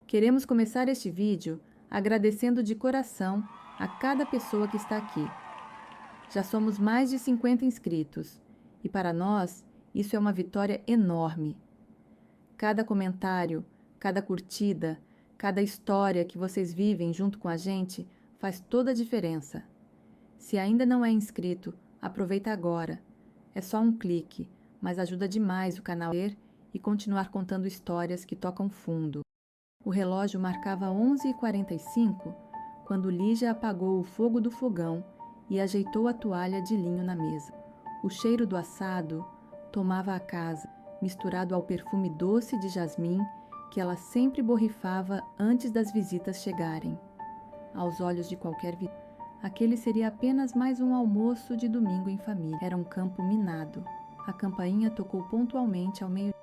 Queremos começar este vídeo agradecendo de coração a cada pessoa que está aqui. Já somos mais de 50 inscritos e para nós isso é uma vitória enorme. Cada comentário, cada curtida, cada história que vocês vivem junto com a gente faz toda a diferença. Se ainda não é inscrito, aproveita agora. É só um clique, mas ajuda demais o canal a ver e continuar contando histórias que tocam fundo. O relógio marcava 11h45 quando Lígia apagou o fogo do fogão e ajeitou a toalha de linho na mesa. O cheiro do assado tomava a casa, misturado ao perfume doce de jasmim que ela sempre borrifava antes das visitas chegarem. Aos olhos de qualquer visita, aquele seria apenas mais um almoço de domingo em família. Era um campo minado. A campainha tocou pontualmente ao meio-dia.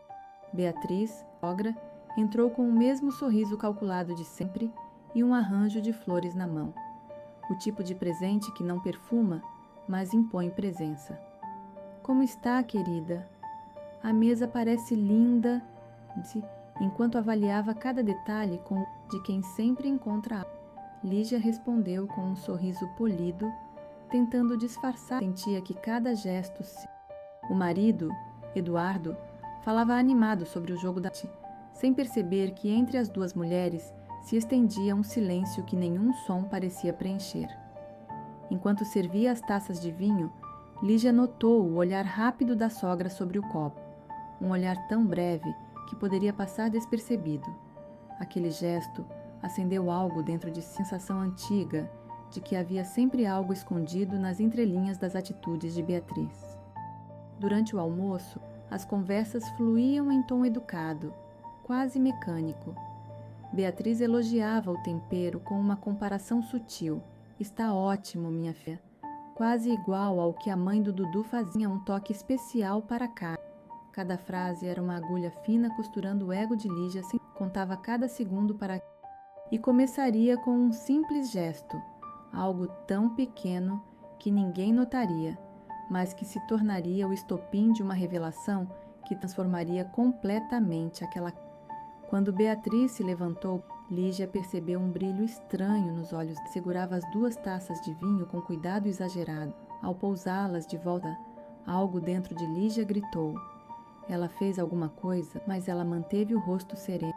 Beatriz, sogra, entrou com o mesmo sorriso calculado de sempre e um arranjo de flores na mão. O tipo de presente que não perfuma, mas impõe presença. Como está, querida? A mesa parece linda, disse, enquanto avaliava cada detalhe com de quem sempre encontra algo. Lígia respondeu com um sorriso polido, tentando disfarçar. Sentia que cada gesto se... O marido, Eduardo, falava animado sobre o jogo da sem perceber que entre as duas mulheres se estendia um silêncio que nenhum som parecia preencher. Enquanto servia as taças de vinho, Lígia notou o olhar rápido da sogra sobre o copo, um olhar tão breve que poderia passar despercebido. Aquele gesto acendeu algo dentro de sensação antiga de que havia sempre algo escondido nas entrelinhas das atitudes de Beatriz. Durante o almoço, as conversas fluíam em tom educado, quase mecânico. Beatriz elogiava o tempero com uma comparação sutil. Está ótimo, minha filha. Quase igual ao que a mãe do Dudu fazia, um toque especial para cá. Cada frase era uma agulha fina costurando o ego de Lígia, contava cada segundo para... E começaria com um simples gesto, algo tão pequeno que ninguém notaria, mas que se tornaria o estopim de uma revelação que transformaria completamente aquela... Quando Beatriz se levantou, Lígia percebeu um brilho estranho nos olhos. Segurava as duas taças de vinho com cuidado exagerado. Ao pousá-las de volta, algo dentro de Lígia gritou. Ela fez alguma coisa, mas ela manteve o rosto sereno.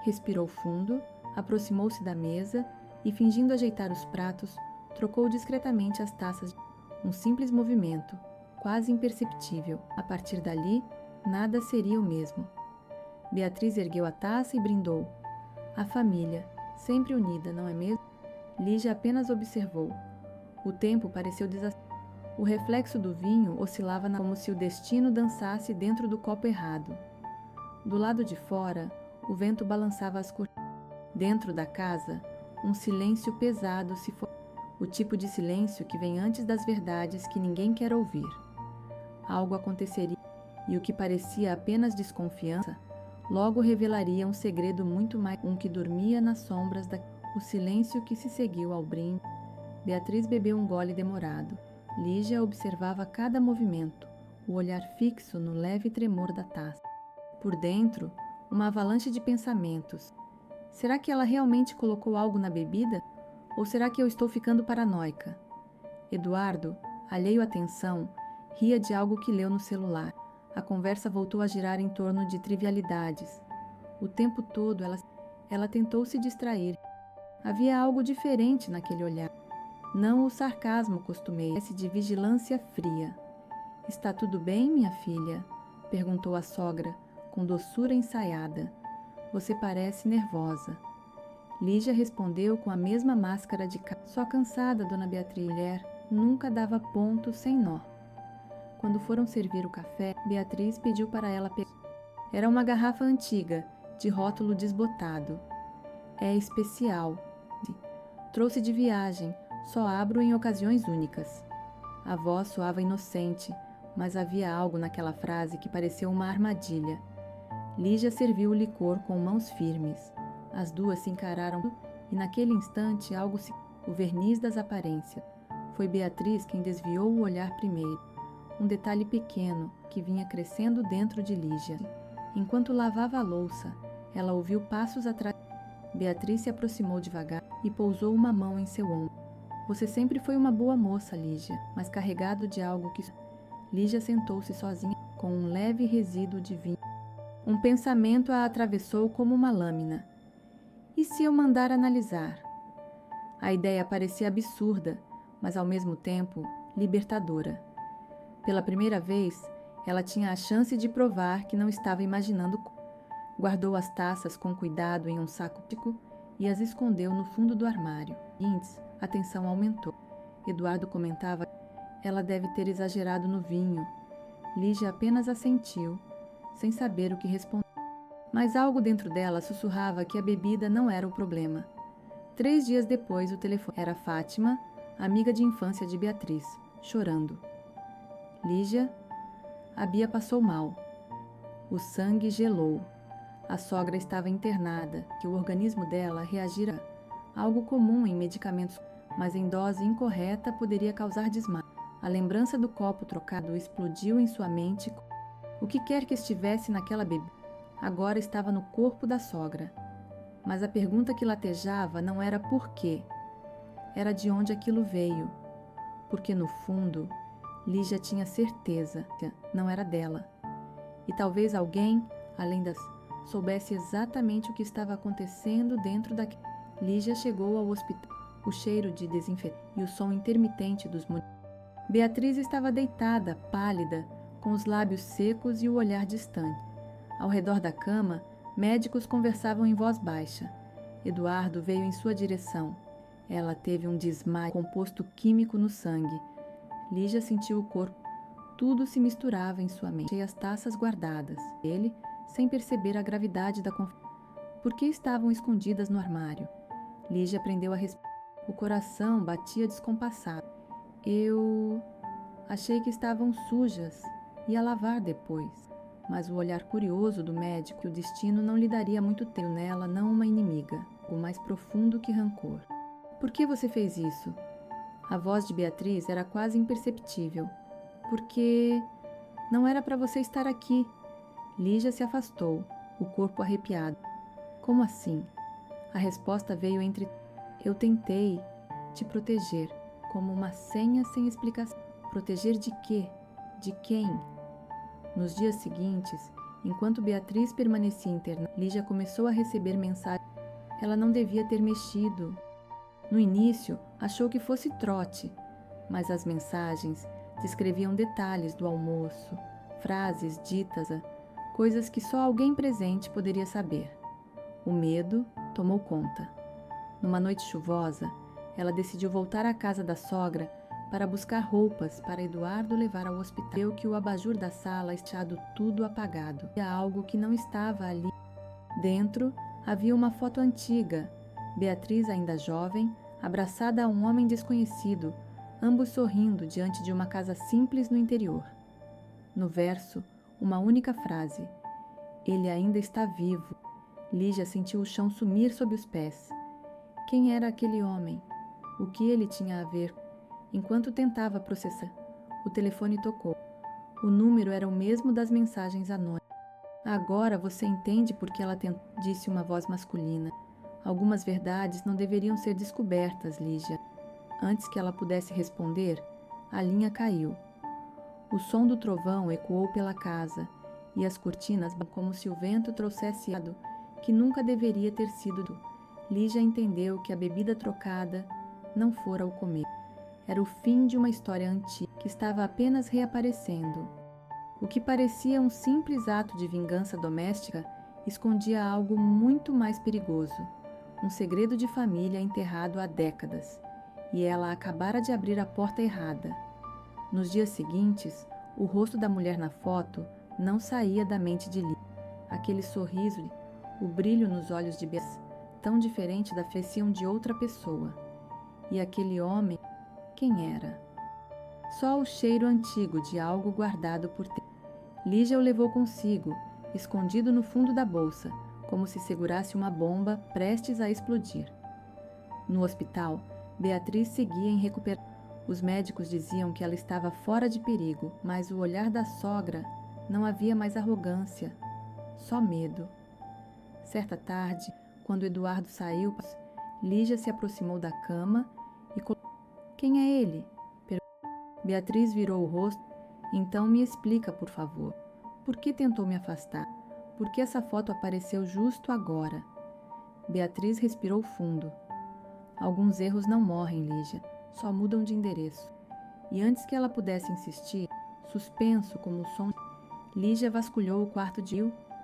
Respirou fundo, aproximou-se da mesa e, fingindo ajeitar os pratos, trocou discretamente as taças. Um simples movimento, quase imperceptível. A partir dali, nada seria o mesmo. Beatriz ergueu a taça e brindou. A família, sempre unida, não é mesmo? Lígia apenas observou. O tempo pareceu desacelerado. O reflexo do vinho oscilava como se o destino dançasse dentro do copo errado. Do lado de fora, o vento balançava as cortinas. Dentro da casa, um silêncio pesado se formava. O tipo de silêncio que vem antes das verdades que ninguém quer ouvir. Algo aconteceria, e o que parecia apenas desconfiança, logo revelaria um segredo muito mais, um que dormia nas sombras da... O silêncio que se seguiu ao brinde. Beatriz bebeu um gole demorado. Lígia observava cada movimento, o olhar fixo no leve tremor da taça. Por dentro, uma avalanche de pensamentos. Será que ela realmente colocou algo na bebida? Ou será que eu estou ficando paranoica? Eduardo, alheio à tensão, ria de algo que leu no celular. A conversa voltou a girar em torno de trivialidades. O tempo todo ela tentou se distrair. Havia algo diferente naquele olhar. Não o sarcasmo costumeiro, esse de vigilância fria. Está tudo bem, minha filha? Perguntou a sogra, com doçura ensaiada. Você parece nervosa. Lígia respondeu com a mesma máscara de só cansada, dona Beatriz. Mulher nunca dava ponto sem nó. Quando foram servir o café, Beatriz pediu para ela pegar. Era uma garrafa antiga, de rótulo desbotado. É especial. Trouxe de viagem, só abro em ocasiões únicas. A voz soava inocente, mas havia algo naquela frase que pareceu uma armadilha. Lígia serviu o licor com mãos firmes. As duas se encararam e naquele instante algo se... O verniz das aparências. Foi Beatriz quem desviou o olhar primeiro. Um detalhe pequeno que vinha crescendo dentro de Lígia. Enquanto lavava a louça, ela ouviu passos atrás. Beatriz se aproximou devagar e pousou uma mão em seu ombro. Você sempre foi uma boa moça, Lígia, mas carregado de algo que... Lígia sentou-se sozinha com um leve resíduo de vinho. Um pensamento a atravessou como uma lâmina. E se eu mandar analisar? A ideia parecia absurda, mas ao mesmo tempo libertadora. Pela primeira vez, ela tinha a chance de provar que não estava imaginando. Guardou as taças com cuidado em um saco e as escondeu no fundo do armário. A tensão aumentou. Eduardo comentava: ela deve ter exagerado no vinho. Lígia apenas assentiu, sem saber o que responder. Mas algo dentro dela sussurrava que a bebida não era o problema. 3 dias depois, o telefone era Fátima, amiga de infância de Beatriz, chorando. Lígia, a Bia passou mal. O sangue gelou. A sogra estava internada, que o organismo dela reagira a algo comum em medicamentos, mas em dose incorreta poderia causar desmaio. A lembrança do copo trocado explodiu em sua mente. O que quer que estivesse naquela bebida, agora estava no corpo da sogra. Mas a pergunta que latejava não era por quê, era de onde aquilo veio. Porque no fundo, Lígia tinha certeza que não era dela. E talvez alguém, além das, soubesse exatamente o que estava acontecendo dentro daquele. Lígia chegou ao hospital. O cheiro de desinfetante e o som intermitente dos monitores. Beatriz estava deitada, pálida, com os lábios secos e o olhar distante. Ao redor da cama, médicos conversavam em voz baixa. Eduardo veio em sua direção. Ela teve um desmaio, composto químico no sangue. Lígia sentiu o corpo. Tudo se misturava em sua mente. E as taças guardadas. Ele, sem perceber a gravidade da confusão. Por que estavam escondidas no armário? Lígia aprendeu a respirar. O coração batia descompassado. Eu achei que estavam sujas. Ia lavar depois. Mas o olhar curioso do médico, que o destino não lhe daria muito tempo nela, não uma inimiga, o mais profundo que rancor. Por que você fez isso? A voz de Beatriz era quase imperceptível. Porque não era para você estar aqui. Lígia se afastou, o corpo arrepiado. Como assim? A resposta veio entre... Eu tentei te proteger, como uma senha sem explicação. Proteger de quê? De quem? Nos dias seguintes, enquanto Beatriz permanecia internada, Lígia começou a receber mensagens. Ela não devia ter mexido. No início, achou que fosse trote, mas as mensagens descreviam detalhes do almoço, frases ditas, coisas que só alguém presente poderia saber. O medo tomou conta. Numa noite chuvosa, ela decidiu voltar à casa da sogra para buscar roupas para Eduardo levar ao hospital. Viu que o abajur da sala estava tudo apagado. Havia algo que não estava ali. Dentro havia uma foto antiga, Beatriz ainda jovem, abraçada a um homem desconhecido, ambos sorrindo diante de uma casa simples no interior. No verso, uma única frase: ele ainda está vivo. Lígia sentiu o chão sumir sob os pés. Quem era aquele homem? O que ele tinha a ver? Enquanto tentava processar, o telefone tocou. O número era o mesmo das mensagens anônimas. Agora você entende por que ela tentou, disse uma voz masculina. Algumas verdades não deveriam ser descobertas, Lígia. Antes que ela pudesse responder, a linha caiu. O som do trovão ecoou pela casa, e as cortinas, como se o vento trouxesse algo que nunca deveria ter sido. Lígia entendeu que a bebida trocada não fora o começo. Era o fim de uma história antiga que estava apenas reaparecendo. O que parecia um simples ato de vingança doméstica escondia algo muito mais perigoso, um segredo de família enterrado há décadas, e ela acabara de abrir a porta errada. Nos dias seguintes, o rosto da mulher na foto não saía da mente de Lígia. Aquele sorriso, o brilho nos olhos de Beatriz, tão diferente da feição de outra pessoa. E aquele homem, quem era? Só o cheiro antigo de algo guardado por tempo. Lígia o levou consigo, escondido no fundo da bolsa, como se segurasse uma bomba prestes a explodir. No hospital, Beatriz seguia em recuperação. Os médicos diziam que ela estava fora de perigo, mas o olhar da sogra não havia mais arrogância, só medo. Certa tarde, Quando Eduardo saiu, Lígia se aproximou da cama e colocou: Quem é ele? Beatriz virou o rosto. Então me explica, por favor. Por que tentou me afastar? Por que essa foto apareceu justo agora? Beatriz respirou fundo. Alguns erros não morrem, Lígia, só mudam de endereço. E antes que ela pudesse insistir, suspenso como o som, Lígia vasculhou o quarto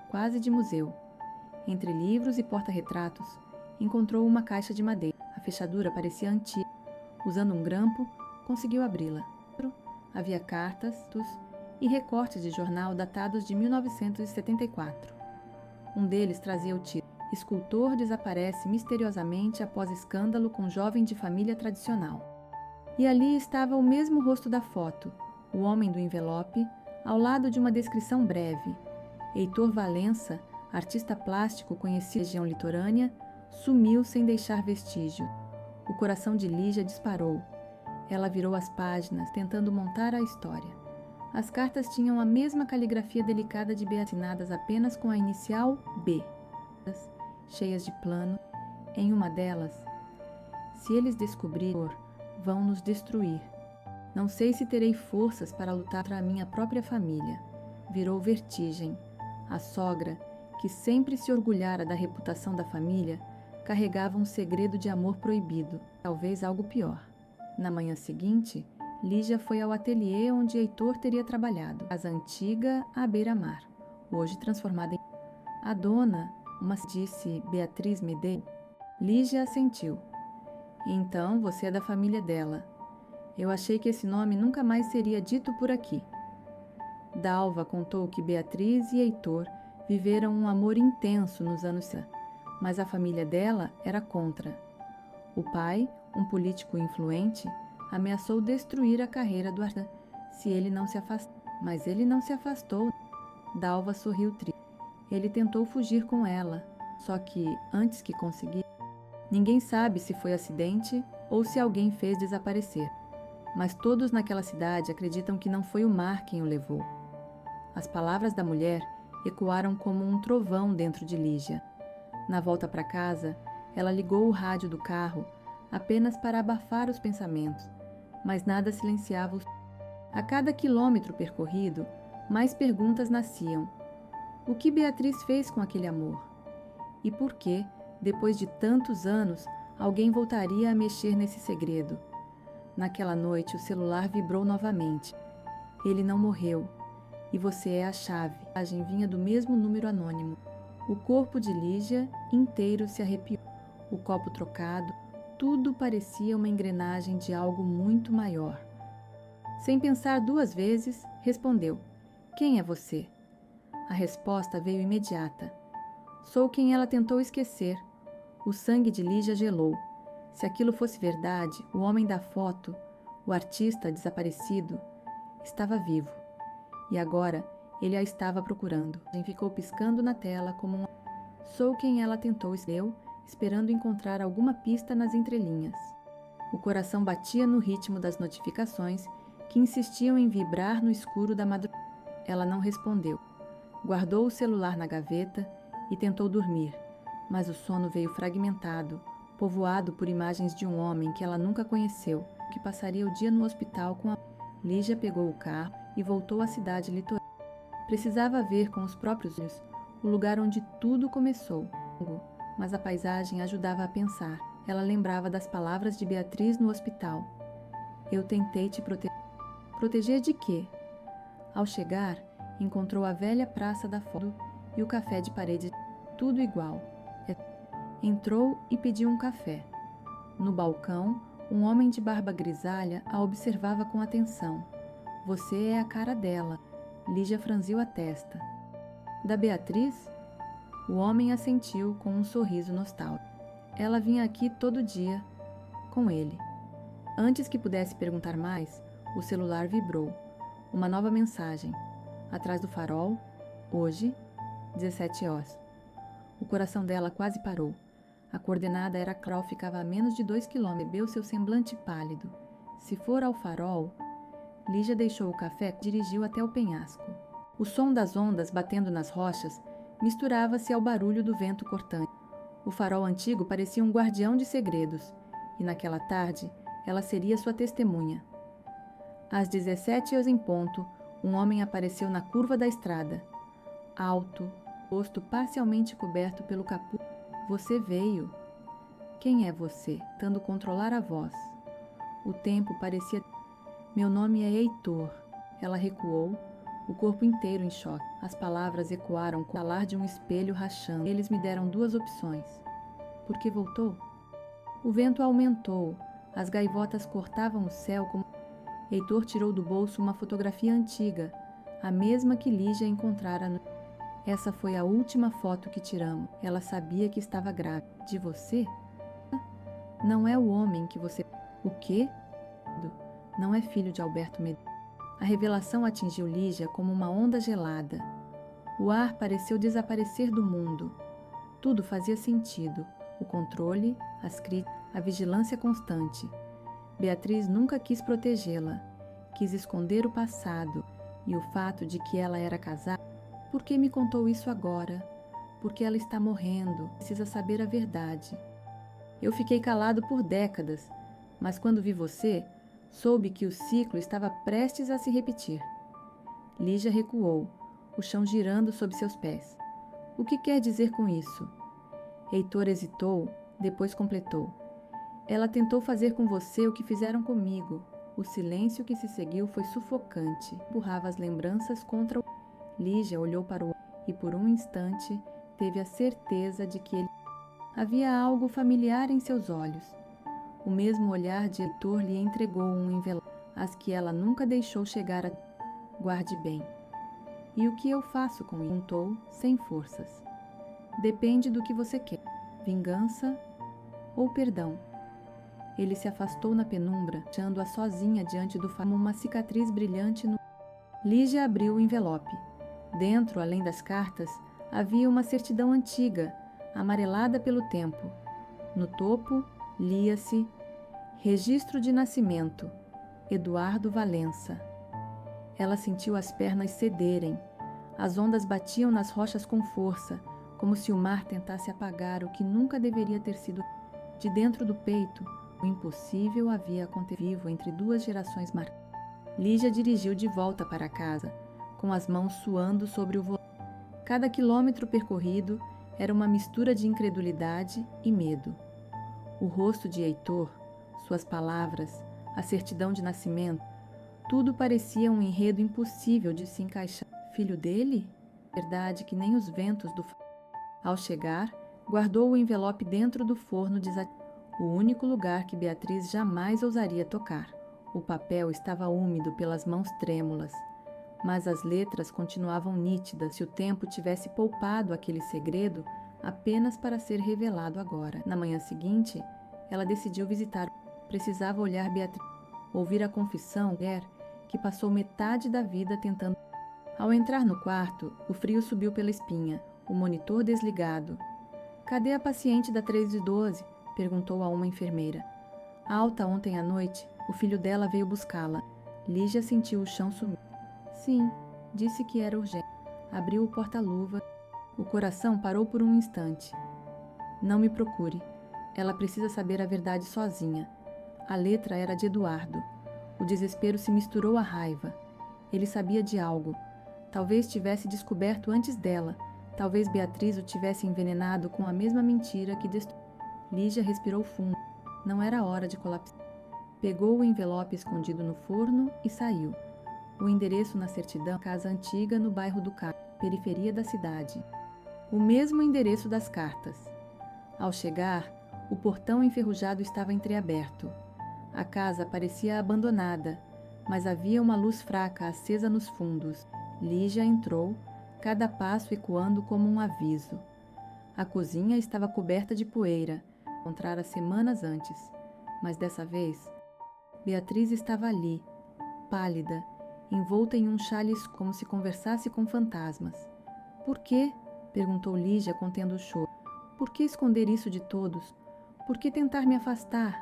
quase de museu. Entre livros e porta-retratos, encontrou uma caixa de madeira. A fechadura parecia antiga. Usando um grampo, conseguiu abri-la. Havia cartas e recortes de jornal datados de 1974. Um deles trazia o título: Escultor desaparece misteriosamente após escândalo com jovem de família tradicional. E ali estava o mesmo rosto da foto, o homem do envelope, ao lado de uma descrição breve. Heitor Valença, artista plástico conhecido na região litorânea, sumiu sem deixar vestígio. O coração de Lígia disparou. Ela virou as páginas, tentando montar a história. As cartas tinham a mesma caligrafia delicada de Beatriz, assinadas apenas com a inicial B, cheias de plano. Em uma delas: se eles descobrirem, vão nos destruir. Não sei se terei forças para lutar contra a minha própria família. Virou vertigem. A sogra, que sempre se orgulhara da reputação da família, carregava um segredo de amor proibido, talvez algo pior. Na manhã seguinte, Lígia foi ao ateliê onde Heitor teria trabalhado, casa antiga à beira-mar, hoje transformada em... A dona, disse Beatriz Medeiros. Lígia assentiu. Então, você é da família dela. Eu achei que esse nome nunca mais seria dito por aqui. Dalva contou que Beatriz e Heitor viveram um amor intenso nos anos 60, mas a família dela era contra. O pai, um político influente, ameaçou destruir a carreira do artista se ele não se afastar. Mas ele não se afastou. Dalva sorriu triste. Ele tentou fugir com ela, só que, antes que conseguisse, ninguém sabe se foi acidente ou se alguém fez desaparecer. Mas todos naquela cidade acreditam que não foi o mar quem o levou. As palavras da mulher ecoaram como um trovão dentro de Lígia. Na volta para casa, ela ligou o rádio do carro apenas para abafar os pensamentos, mas nada silenciava os... A cada quilômetro percorrido, mais perguntas nasciam. O que Beatriz fez com aquele amor? E por que, depois de tantos anos, alguém voltaria a mexer nesse segredo? Naquela noite, o celular vibrou novamente. Ele não morreu. E você é a chave. A mensagem vinha do mesmo número anônimo. O corpo de Lígia inteiro se arrepiou. O copo trocado, tudo parecia uma engrenagem de algo muito maior. Sem pensar duas vezes, respondeu: Quem é você? A resposta veio imediata. Sou quem ela tentou esquecer. O sangue de Lígia gelou. Se aquilo fosse verdade, o homem da foto, o artista desaparecido, estava vivo. E agora ele a estava procurando. Ficou piscando na tela como um... Sou quem ela tentou escrever, esperando encontrar alguma pista nas entrelinhas. O coração batia no ritmo das notificações que insistiam em vibrar no escuro da madrugada. Ela não respondeu. Guardou o celular na gaveta e tentou dormir, mas o sono veio fragmentado, povoado por imagens de um homem que ela nunca conheceu, que passaria o dia no hospital com a... Lígia pegou o carro e voltou à cidade litorânea. Precisava ver com os próprios olhos o lugar onde tudo começou, mas a paisagem ajudava a pensar. Ela lembrava das palavras de Beatriz no hospital. Eu tentei te proteger. Proteger de quê? Ao chegar, encontrou a velha praça da foto e o café de parede, tudo igual. Entrou e pediu um café. No balcão, um homem de barba grisalha a observava com atenção. Você é a cara dela. Lígia franziu a testa. Da Beatriz? O homem assentiu com um sorriso nostálgico. Ela vinha aqui todo dia, com ele. Antes que pudesse perguntar mais, o celular vibrou. Uma nova mensagem. Atrás do farol, hoje, 17 horas. O coração dela quase parou. A coordenada era clara, ficava a menos de 2 quilômetros. Bebeu seu semblante pálido. Se for ao farol... Lígia deixou o café e dirigiu até o penhasco. O som das ondas batendo nas rochas misturava-se ao barulho do vento cortante. O farol antigo parecia um guardião de segredos, e naquela tarde ela seria sua testemunha. Às 17h em ponto, um homem apareceu na curva da estrada. Alto, rosto parcialmente coberto pelo capuz. Você veio. Quem é você? Tentando controlar a voz. O tempo parecia... Meu nome é Heitor. Ela recuou, o corpo inteiro em choque. As palavras ecoaram com o estalar de um espelho rachando. Eles me deram 2 opções. Por que voltou? O vento aumentou. As gaivotas cortavam o céu como... Heitor tirou do bolso uma fotografia antiga, a mesma que Lígia encontrara no... Essa foi a última foto que tiramos. Ela sabia que estava grávida. De você? Não é o homem que você... O quê? Não é filho de Alberto Medeiros. A revelação atingiu Lígia como uma onda gelada. O ar pareceu desaparecer do mundo. Tudo fazia sentido. O controle, as críticas, a vigilância constante. Beatriz nunca quis protegê-la. Quis esconder o passado e o fato de que ela era casada. Por que me contou isso agora? Porque ela está morrendo. Precisa saber a verdade. Eu fiquei calado por décadas, mas quando vi você, soube que o ciclo estava prestes a se repetir. Lígia recuou, o chão girando sob seus pés. O que quer dizer com isso? Heitor hesitou, depois completou. Ela tentou fazer com você o que fizeram comigo. O silêncio que se seguiu foi sufocante. Empurrava as lembranças contra o... Lígia olhou para o... e por um instante teve a certeza de que ele... Havia algo familiar em seus olhos. O mesmo olhar de Heitor lhe entregou um envelope, as que ela nunca deixou chegar a... Guarde bem. E o que eu faço com isso? Perguntou, sem forças. Depende do que você quer. Vingança ou perdão? Ele se afastou na penumbra, deixando-a sozinha diante do farol, uma cicatriz brilhante no... Lígia abriu o envelope. Dentro, além das cartas, havia uma certidão antiga, amarelada pelo tempo. No topo, lia-se: Registro de nascimento, Eduardo Valença. Ela sentiu as pernas cederem. As ondas batiam nas rochas com força, como se o mar tentasse apagar o que nunca deveria ter sido. De dentro do peito, o impossível havia acontecido vivo entre 2 gerações marcadas. Lígia dirigiu de volta para casa, com as mãos suando sobre o volante. Cada quilômetro percorrido era uma mistura de incredulidade e medo. O rosto de Heitor, suas palavras, a certidão de nascimento, tudo parecia um enredo impossível de se encaixar. Filho dele? Verdade que nem os ventos do... Ao chegar, guardou o envelope dentro do forno o único lugar que Beatriz jamais ousaria tocar. O papel estava úmido pelas mãos trêmulas, mas as letras continuavam nítidas. Se o tempo tivesse poupado aquele segredo apenas para ser revelado agora. Na manhã seguinte, ela decidiu visitar. Precisava olhar Beatriz, ouvir a confissão da mulher que passou metade da vida tentando... Ao entrar no quarto, o frio subiu pela espinha, o monitor desligado. Cadê a paciente da 3 de 12? Perguntou a uma enfermeira. Alta ontem à noite, o filho dela veio buscá-la. Lígia sentiu o chão sumir. Sim, disse que era urgente. Abriu o porta-luva. O coração parou por um instante. Não me procure. Ela precisa saber a verdade sozinha. A letra era de Eduardo. O desespero se misturou à raiva. Ele sabia de algo. Talvez tivesse descoberto antes dela. Talvez Beatriz o tivesse envenenado com a mesma mentira que destruiu. Lígia respirou fundo. Não era hora de colapsar. Pegou o envelope escondido no forno e saiu. O endereço na certidão, casa antiga no bairro do Carmo, periferia da cidade. O mesmo endereço das cartas. Ao chegar, o portão enferrujado estava entreaberto. A casa parecia abandonada, mas havia uma luz fraca acesa nos fundos. Lígia entrou, cada passo ecoando como um aviso. A cozinha estava coberta de poeira, encontrara semanas antes, mas dessa vez, Beatriz estava ali, pálida, envolta em um chale como se conversasse com fantasmas. Por quê? Perguntou Lígia, contendo o choro. Por que esconder isso de todos? Por que tentar me afastar?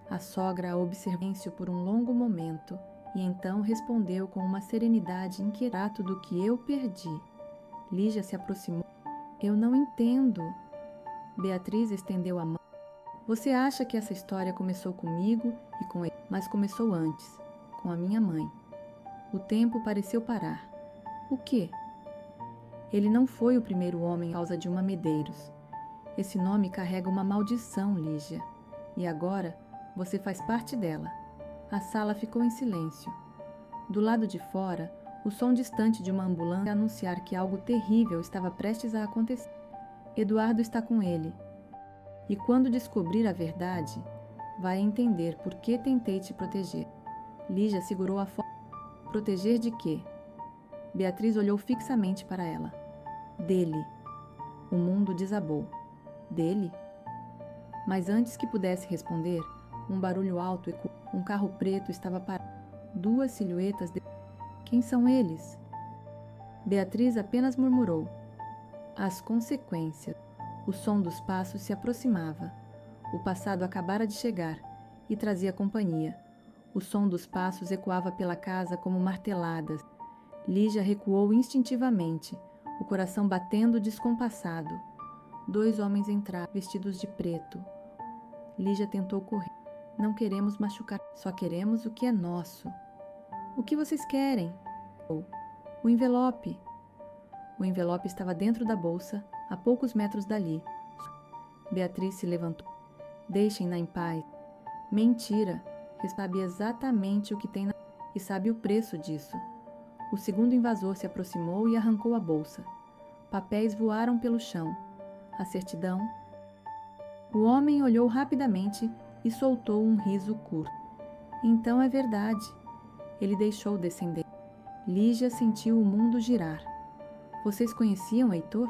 A sogra a observou por um longo momento e então respondeu com uma serenidade inquieta do que eu perdi. Lígia se aproximou. Eu não entendo. Beatriz estendeu a mão. Você acha que essa história começou comigo e com ele, mas começou antes, com a minha mãe. O tempo pareceu parar. O quê? Ele não foi o primeiro homem a causa de uma Medeiros. Esse nome carrega uma maldição, Lígia. E agora você faz parte dela. A sala ficou em silêncio. Do lado de fora, o som distante de uma ambulância anunciar que algo terrível estava prestes a acontecer. Eduardo está com ele. E quando descobrir a verdade, vai entender por que tentei te proteger. Lígia segurou a foto. Proteger de quê? Beatriz olhou fixamente para ela. Dele. O mundo desabou. Dele? Mas antes que pudesse responder, um barulho alto ecoou. Um carro preto estava parado. Duas silhuetas de... Quem são eles? Beatriz apenas murmurou. As consequências. O som dos passos se aproximava. O passado acabara de chegar e trazia companhia. O som dos passos ecoava pela casa como marteladas. Lígia recuou instintivamente, o coração batendo descompassado. Dois homens entraram, vestidos de preto. Lígia tentou correr. Não queremos machucar, só queremos o que é nosso. O que vocês querem? O envelope. O envelope estava dentro da bolsa, a poucos metros dali. Beatriz se levantou. Deixem-na em paz. Mentira. Sabe exatamente o que tem e sabe o preço disso. O segundo invasor se aproximou e arrancou a bolsa. Papéis voaram pelo chão. A certidão. O homem olhou rapidamente e soltou um riso curto. Então é verdade. Ele deixou descender. Lígia sentiu o mundo girar. Vocês conheciam Heitor?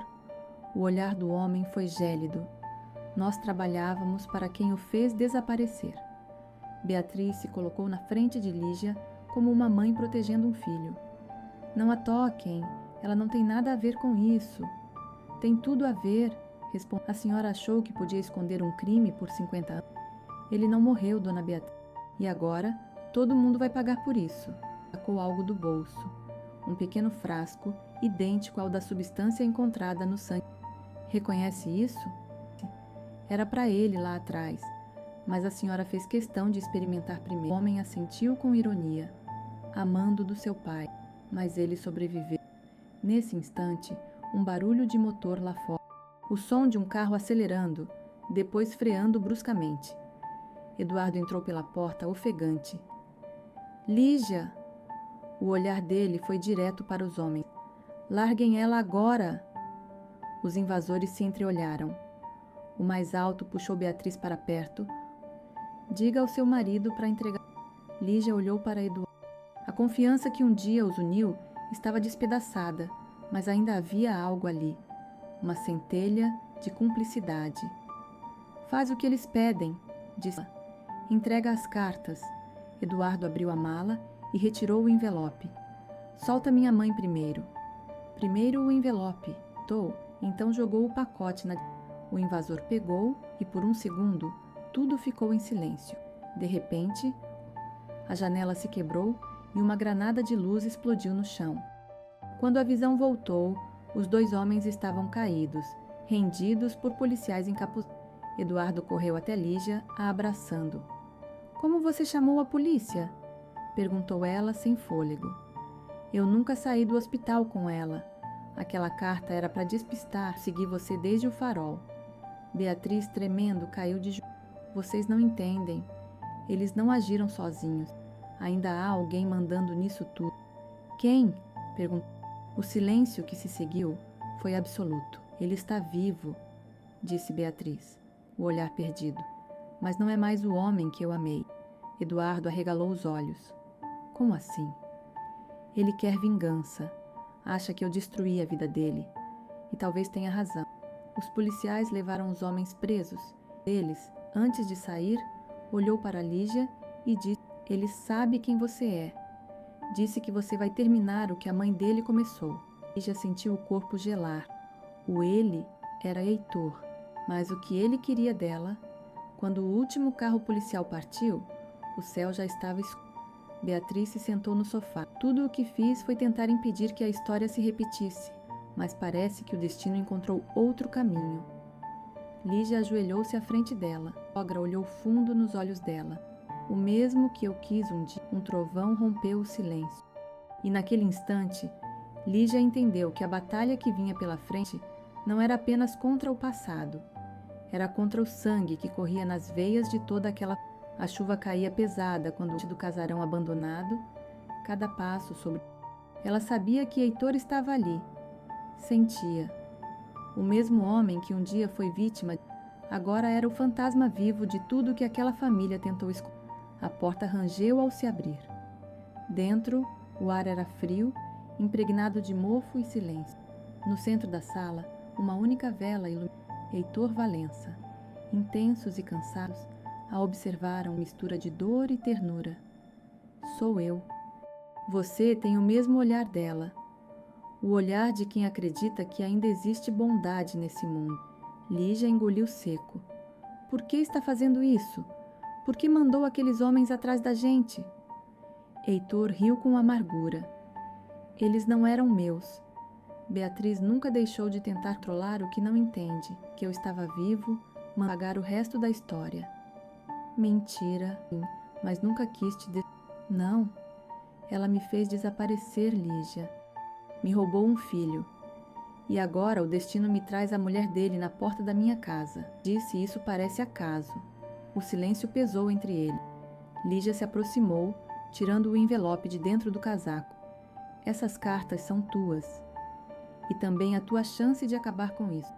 O olhar do homem foi gélido. Nós trabalhávamos para quem o fez desaparecer. Beatriz se colocou na frente de Lígia como uma mãe protegendo um filho. Não a toquem, ela não tem nada a ver com isso. Tem tudo a ver, respondeu. A senhora achou que podia esconder um crime por 50 anos? Ele não morreu, dona Beatriz. E agora, todo mundo vai pagar por isso. Sacou algo do bolso. Um pequeno frasco, idêntico ao da substância encontrada no sangue. Reconhece isso? Era para ele lá atrás. Mas a senhora fez questão de experimentar primeiro. O homem assentiu com ironia, amando do seu pai, mas ele sobreviveu. Nesse instante, um barulho de motor lá fora. O som de um carro acelerando, depois freando bruscamente. Eduardo entrou pela porta ofegante. Lígia! O olhar dele foi direto para os homens. Larguem ela agora! Os invasores se entreolharam. O mais alto puxou Beatriz para perto. Diga ao seu marido para entregar. Lígia olhou para Eduardo. A confiança que um dia os uniu estava despedaçada, mas ainda havia algo ali. Uma centelha de cumplicidade. Faz o que eles pedem, disse ela. Entrega as cartas. Eduardo abriu a mala e retirou o envelope. Solta minha mãe primeiro. Primeiro o envelope. Então jogou o pacote na... O invasor pegou e por um segundo tudo ficou em silêncio. De repente, a janela se quebrou e uma granada de luz explodiu no chão. Quando a visão voltou, os dois homens estavam caídos, rendidos por policiais encapuzados. Eduardo correu até Lígia, a abraçando. Como você chamou a polícia? Perguntou ela sem fôlego. Eu nunca saí do hospital com ela. Aquela carta era para despistar, segui você desde o farol. Beatriz, tremendo, caiu de joelhos. Vocês não entendem. Eles não agiram sozinhos. Ainda há alguém mandando nisso tudo. Quem? Perguntou. O silêncio que se seguiu foi absoluto. Ele está vivo, disse Beatriz, o olhar perdido. Mas não é mais o homem que eu amei. Eduardo arregalou os olhos. Como assim? Ele quer vingança. Acha que eu destruí a vida dele. E talvez tenha razão. Os policiais levaram os homens presos. Eles, antes de sair, olhou para Lígia e disse: ele sabe quem você é. Disse que você vai terminar o que a mãe dele começou. Lígia sentiu o corpo gelar. O ele era Heitor, mas o que ele queria dela... Quando o último carro policial partiu, o céu já estava escuro. Beatriz se sentou no sofá. Tudo o que fiz foi tentar impedir que a história se repetisse, mas parece que o destino encontrou outro caminho. Lígia ajoelhou-se à frente dela. A sogra olhou fundo nos olhos dela. O mesmo que eu quis um dia, um trovão rompeu o silêncio. E naquele instante, Lígia entendeu que a batalha que vinha pela frente não era apenas contra o passado. Era contra o sangue que corria nas veias de toda aquela... A chuva caía pesada quando do casarão abandonado, cada passo sobre... Ela sabia que Heitor estava ali. Sentia. O mesmo homem que um dia foi vítima, agora era o fantasma vivo de tudo que aquela família tentou esconder. A porta rangeu ao se abrir. Dentro, o ar era frio, impregnado de mofo e silêncio. No centro da sala, uma única vela iluminava Heitor Valença. Intensos e cansados, a observaram mistura de dor e ternura. Sou eu. Você tem o mesmo olhar dela. O olhar de quem acredita que ainda existe bondade nesse mundo. Lígia engoliu seco. Por que está fazendo isso? Por que mandou aqueles homens atrás da gente? Heitor riu com amargura. Eles não eram meus. Beatriz nunca deixou de tentar trollar o que não entende, que eu estava vivo, pagar o resto da história. Mentira, mas nunca quis te... Não, ela me fez desaparecer, Lígia. Me roubou um filho. E agora o destino me traz a mulher dele na porta da minha casa. Disse isso parece acaso. O silêncio pesou entre ele. Lígia se aproximou, tirando o envelope de dentro do casaco. Essas cartas são tuas. E também a tua chance de acabar com isso.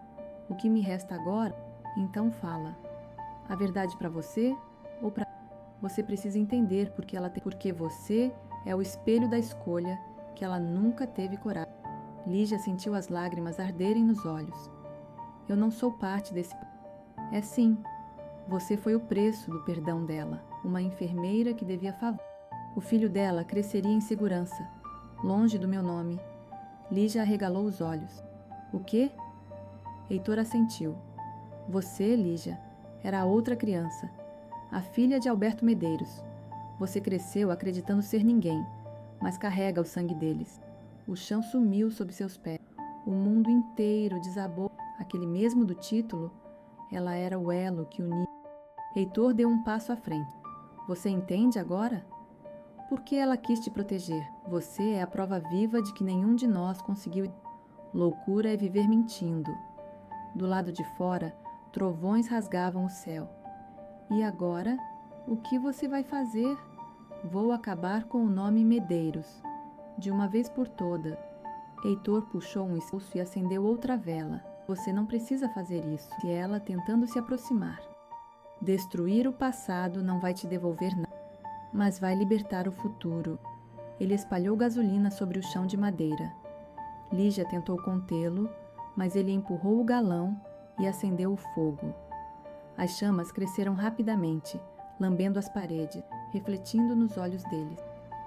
O que me resta agora? Então fala. A verdade para você ou para... Você precisa entender porque você é o espelho da escolha que ela nunca teve coragem. Lígia sentiu as lágrimas arderem nos olhos. Eu não sou parte desse... É sim. Você foi o preço do perdão dela, uma enfermeira que devia favor. O filho dela cresceria em segurança, longe do meu nome. Lígia arregalou os olhos. O quê? Heitor assentiu. Você, Lígia, era a outra criança, a filha de Alberto Medeiros. Você cresceu acreditando ser ninguém, mas carrega o sangue deles. O chão sumiu sob seus pés. O mundo inteiro desabou. Aquele mesmo do título, ela era o elo que unia. Heitor deu um passo à frente. Você entende agora? Por que ela quis te proteger? Você é a prova viva de que nenhum de nós conseguiu. Loucura é viver mentindo. Do lado de fora, trovões rasgavam o céu. E agora, o que você vai fazer? Vou acabar com o nome Medeiros. De uma vez por toda. Heitor puxou um esboço e acendeu outra vela. Você não precisa fazer isso. E ela tentando se aproximar. Destruir o passado não vai te devolver nada, mas vai libertar o futuro. Ele espalhou gasolina sobre o chão de madeira. Lígia tentou contê-lo, mas ele empurrou o galão e acendeu o fogo. As chamas cresceram rapidamente, lambendo as paredes, refletindo nos olhos deles.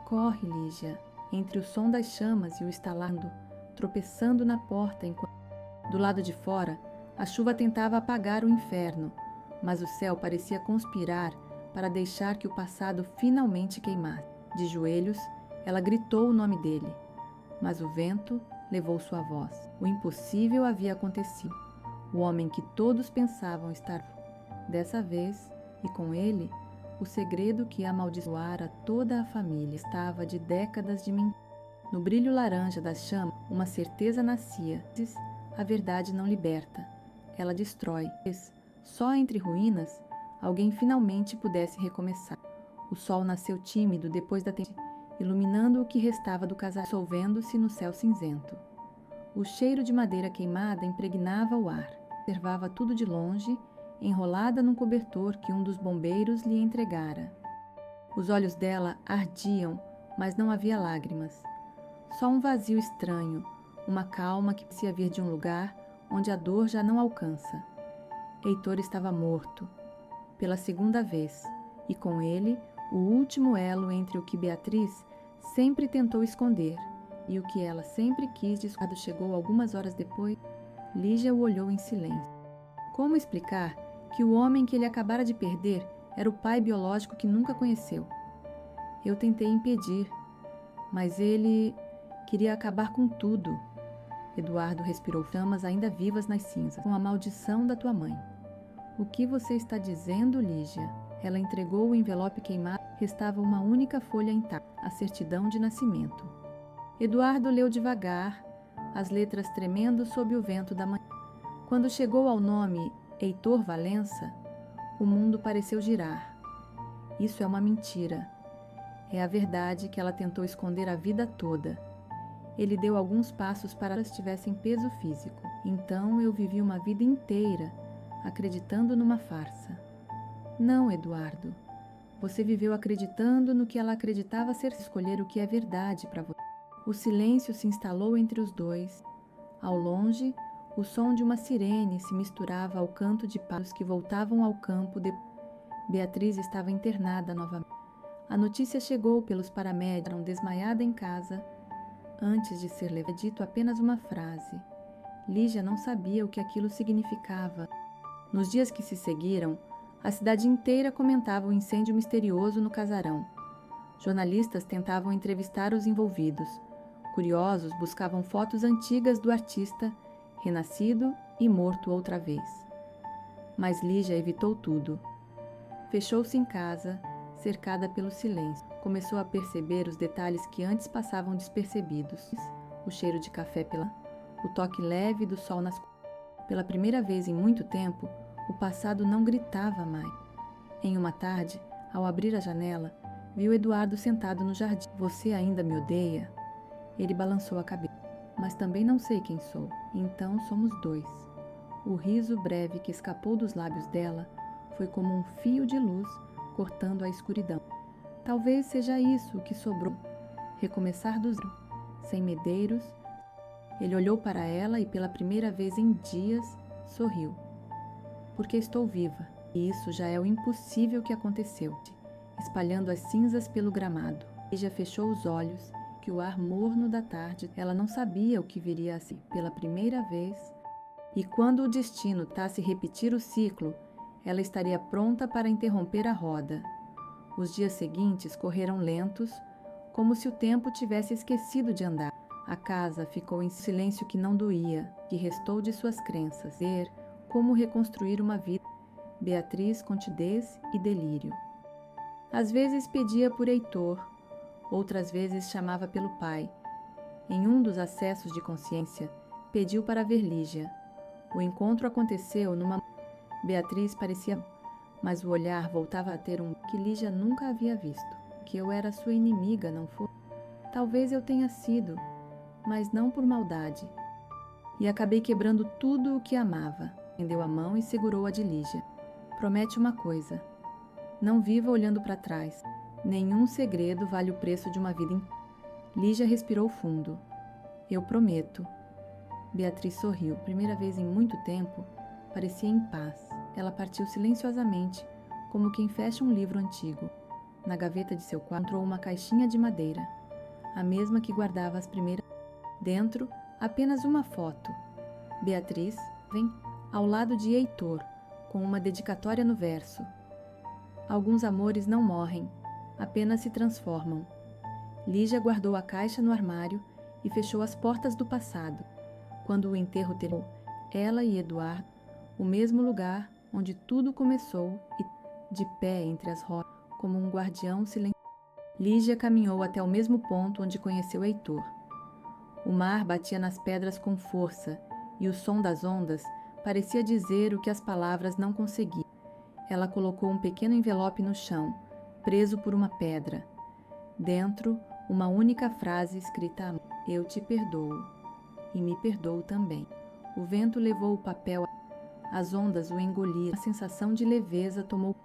Corre, Lígia, entre o som das chamas e o estalando, tropeçando na porta enquanto... Do lado de fora, a chuva tentava apagar o inferno, mas o céu parecia conspirar para deixar que o passado finalmente queimasse. De joelhos, ela gritou o nome dele, mas o vento levou sua voz. O impossível havia acontecido. O homem que todos pensavam estar... Dessa vez, e com ele, o segredo que amaldiçoara toda a família estava de décadas de mentira. No brilho laranja das chamas, uma certeza nascia. A verdade não liberta, ela destrói. Só entre ruínas, alguém finalmente pudesse recomeçar. O sol nasceu tímido depois da tempestade, iluminando o que restava do casarão, dissolvendo-se no céu cinzento. O cheiro de madeira queimada impregnava o ar. Observava tudo de longe, enrolada num cobertor que um dos bombeiros lhe entregara. Os olhos dela ardiam, mas não havia lágrimas. Só um vazio estranho, uma calma que parecia vir de um lugar onde a dor já não alcança. Heitor estava morto, pela segunda vez, e com ele o último elo entre o que Beatriz sempre tentou esconder e o que ela sempre quis descobrir. Quando chegou algumas horas depois, Lígia o olhou em silêncio. Como explicar que o homem que ele acabara de perder era o pai biológico que nunca conheceu? Eu tentei impedir, mas ele queria acabar com tudo. Eduardo respirou chamas ainda vivas nas cinzas. Com a maldição da tua mãe. O que você está dizendo, Lígia? Ela entregou o envelope queimado. Restava uma única folha intacta, a certidão de nascimento. Eduardo leu devagar, as letras tremendo sob o vento da manhã. Quando chegou ao nome Heitor Valença, o mundo pareceu girar. Isso é uma mentira. É a verdade que ela tentou esconder a vida toda. Ele deu alguns passos para que elas tivessem peso físico. Então eu vivi uma vida inteira acreditando numa farsa. Não, Eduardo. Você viveu acreditando no que ela acreditava ser escolher o que é verdade para você. O silêncio se instalou entre os dois. Ao longe, o som de uma sirene se misturava ao canto de pássaros que voltavam ao campo. Beatriz estava internada novamente. A notícia chegou pelos paramédicos, desmaiada em casa. Antes de ser levada, dito apenas uma frase. Lígia não sabia o que aquilo significava. Nos dias que se seguiram, a cidade inteira comentava o incêndio misterioso no casarão. Jornalistas tentavam entrevistar os envolvidos. Curiosos buscavam fotos antigas do artista, renascido e morto outra vez. Mas Lígia evitou tudo. Fechou-se em casa, cercada pelo silêncio. Começou a perceber os detalhes que antes passavam despercebidos. O cheiro de café o toque leve do sol nas costas. Pela primeira vez em muito tempo, o passado não gritava mais. Em uma tarde, ao abrir a janela, viu Eduardo sentado no jardim. Você ainda me odeia? Ele balançou a cabeça. Mas também não sei quem sou. Então somos dois. O riso breve que escapou dos lábios dela foi como um fio de luz cortando a escuridão. Talvez seja isso o que sobrou. Recomeçar do zero, sem medeiros. Ele olhou para ela e pela primeira vez em dias sorriu. Porque estou viva, e isso já é o impossível que aconteceu, espalhando as cinzas pelo gramado. Lígia fechou os olhos, que o ar morno da tarde, ela não sabia o que viria a ser pela primeira vez, e quando o destino tentasse repetir o ciclo, ela estaria pronta para interromper a roda. Os dias seguintes correram lentos, como se o tempo tivesse esquecido de andar. A casa ficou em silêncio que não doía, que restou de suas crenças, ver como reconstruir uma vida. Beatriz com timidez e delírio. Às vezes pedia por Heitor, outras vezes chamava pelo pai. Em um dos acessos de consciência, pediu para ver Lígia. O encontro aconteceu numa... Beatriz parecia... mas o olhar voltava a ter um que Lígia nunca havia visto. Que eu era sua inimiga, não foi? Talvez eu tenha sido, mas não por maldade. E acabei quebrando tudo o que amava. Estendeu a mão e segurou-a de Lígia. Promete uma coisa. Não viva olhando para trás. Nenhum segredo vale o preço de uma vida inteira. Lígia respirou fundo. Eu prometo. Beatriz sorriu. Primeira vez em muito tempo, parecia em paz. Ela partiu silenciosamente, como quem fecha um livro antigo. Na gaveta de seu quarto encontrou uma caixinha de madeira, a mesma que guardava as primeiras. Dentro, apenas uma foto. Beatriz, vem, ao lado de Heitor, com uma dedicatória no verso. Alguns amores não morrem, apenas se transformam. Lígia guardou a caixa no armário e fechou as portas do passado. Quando o enterro terminou, ela e Eduardo, o mesmo lugar onde tudo começou e, de pé entre as rochas, como um guardião silencioso. Lígia caminhou até o mesmo ponto onde conheceu Heitor. O mar batia nas pedras com força e o som das ondas parecia dizer o que as palavras não conseguiam. Ela colocou um pequeno envelope no chão, preso por uma pedra. Dentro, uma única frase escrita à mão: Eu te perdoo. E me perdoo também. O vento levou o papel. As ondas o engoliam. A sensação de leveza tomou.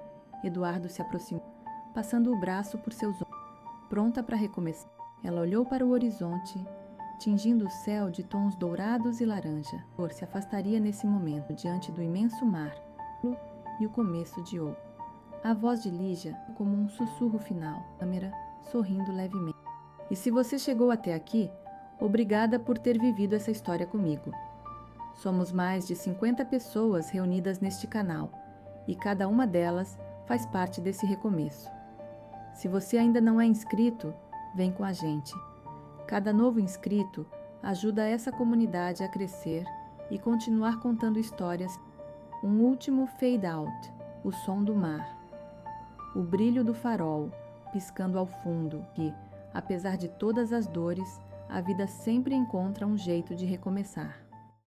Eduardo se aproximou, passando o braço por seus ombros. Pronta para recomeçar. Ela olhou para o horizonte, tingindo o céu de tons dourados e laranja. Se afastaria nesse momento, diante do imenso mar e o começo de outro. A voz de Lígia, como um sussurro final, câmera, sorrindo levemente. E se você chegou até aqui, obrigada por ter vivido essa história comigo. Somos mais de 50 pessoas reunidas neste canal, e cada uma delas faz parte desse recomeço. Se você ainda não é inscrito, vem com a gente. Cada novo inscrito ajuda essa comunidade a crescer e continuar contando histórias. Um último fade out, o som do mar. O brilho do farol, piscando ao fundo, que, apesar de todas as dores, a vida sempre encontra um jeito de recomeçar.